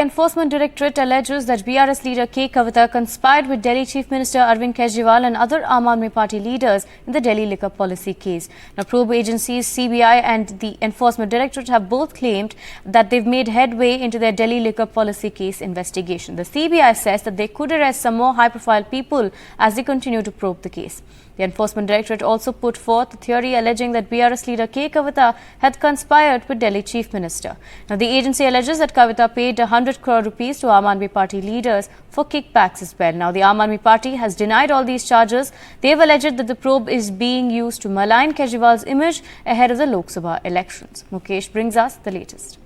Enforcement Directorate alleges that BRS leader K. Kavita conspired with Delhi Chief Minister Arvind Kejriwal and other Aam Aadmi Party leaders in the Delhi liquor policy case. Now, probe agencies CBI and the Enforcement Directorate have both claimed that they've made headway into their Delhi liquor policy case investigation. The CBI says that they could arrest some more high-profile people as they continue to probe the case. The Enforcement Directorate also put forth a theory alleging that BRS leader K. Kavita had conspired with Delhi Chief Minister. Now, the agency alleges that Kavita paid 100 crore rupees to Aam Aadmi Party leaders for kickbacks as well. Now, the Aam Aadmi Party has denied all these charges. They have alleged that the probe is being used to malign Kejriwal's image ahead of the Lok Sabha elections. Mukesh brings us the latest.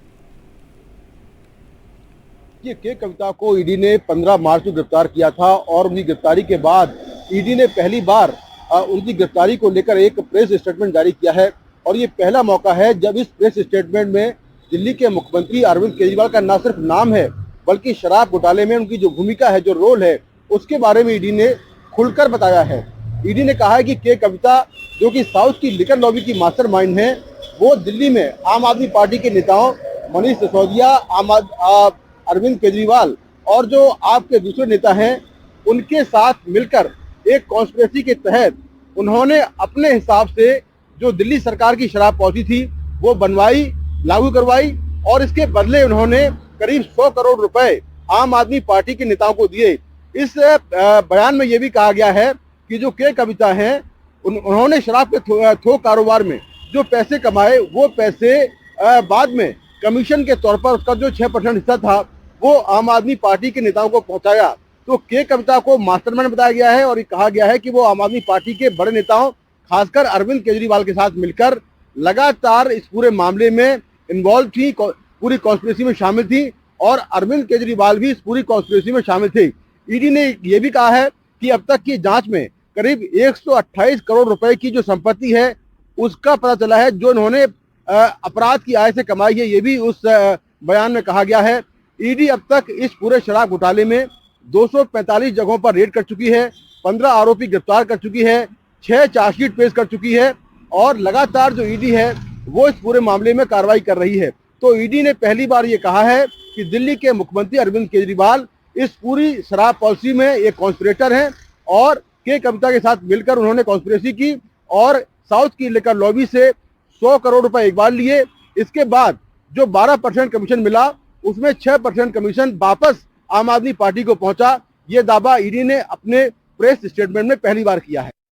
ये के कविता को ED ने 15 मार्च को गिरफ्तार किया था और उनकी गिरफ्तारी के बाद ईडी ने पहली बार उनकी गिरफ्तारी को लेकर एक प्रेस स्टेटमेंट जारी किया है और ये पहला मौका है जब इस प्रेस स्टेटमेंट में दिल्ली के मुख्यमंत्री अरविंद केजरीवाल का न सिर्फ नाम है बल्कि शराब घोटाले में उनकी जो भूमिका है, जो रोल है, उसके बारे में ईडी ने खुलकर बताया है। ईडी ने कहा है कि के कविता जो कि साउथ की लिकर लॉबी की मास्टरमाइंड है, वो दिल्ली में आम आदमी पार्टी के नेताओं मनीष सिसोदिया, अरविंद केजरीवाल और जो आपके दूसरे नेता हैं, उनके साथ मिलकर एक कॉन्स्पिरेसी के तहत उन्होंने अपने हिसाब से जो दिल्ली सरकार की शराब पॉलिसी थी वो बनवाई, लागू करवाई और इसके बदले उन्होंने करीब 100 करोड़ रुपए आम आदमी पार्टी के नेताओं को दिए। इस बयान में ये भी कहा गया है कि जो के कविता हैं उन्होंने शराब के थोक कारोबार में जो पैसे कमाए वो पैसे बाद में कमीशन के तौर पर उसका जो 6% हिस्सा था वो आम आदमी पार्टी के नेताओं को पहुंचाया। तो के कविता को मास्टरमाइंड बताया गया है और ये कहा गया है कि वो आम आदमी पार्टी के बड़े नेताओं खासकर अरविंद केजरीवाल के साथ मिलकर लगातार इस पूरे मामले में इन्वॉल्व थी, पूरी कॉन्स्पिरेसी में शामिल थी और अरविंद केजरीवाल भी इस पूरी कॉन्स्पिरेसी में शामिल थे। ईडी ने यह भी कहा है कि अब तक की जांच में करीब 128 करोड़ रुपए की जो संपत्ति है उसका पता चला है जो इन्होंने अपराध की आय से कमाई है, ये भी उस बयान में कहा गया है। ईडी अब तक इस पूरे शराब घोटाले में 245 जगहों पर रेड कर चुकी है, 15 आरोपी गिरफ्तार कर चुकी है, 6 चार्जशीट पेश कर चुकी है और लगातार जो ईडी है वो इस पूरे मामले में कार्रवाई कर रही है। तो ईडी ने पहली बार ये कहा है कि दिल्ली के मुख्यमंत्री अरविंद केजरीवाल इस पूरी शराब पॉलिसी में एक कॉन्स्पिरेटर हैं और के कविता के साथ मिलकर उन्होंने कॉन्स्पिरेसी की और साउथ की लिकर लॉबी से 100 करोड़ रुपए एक बार लिए। इसके बाद जो 12% कमीशन मिला उसमें 6% कमीशन वापस आम आदमी पार्टी को पहुंचा। ये दावा ईडी ने अपने प्रेस स्टेटमेंट में पहली बार किया है।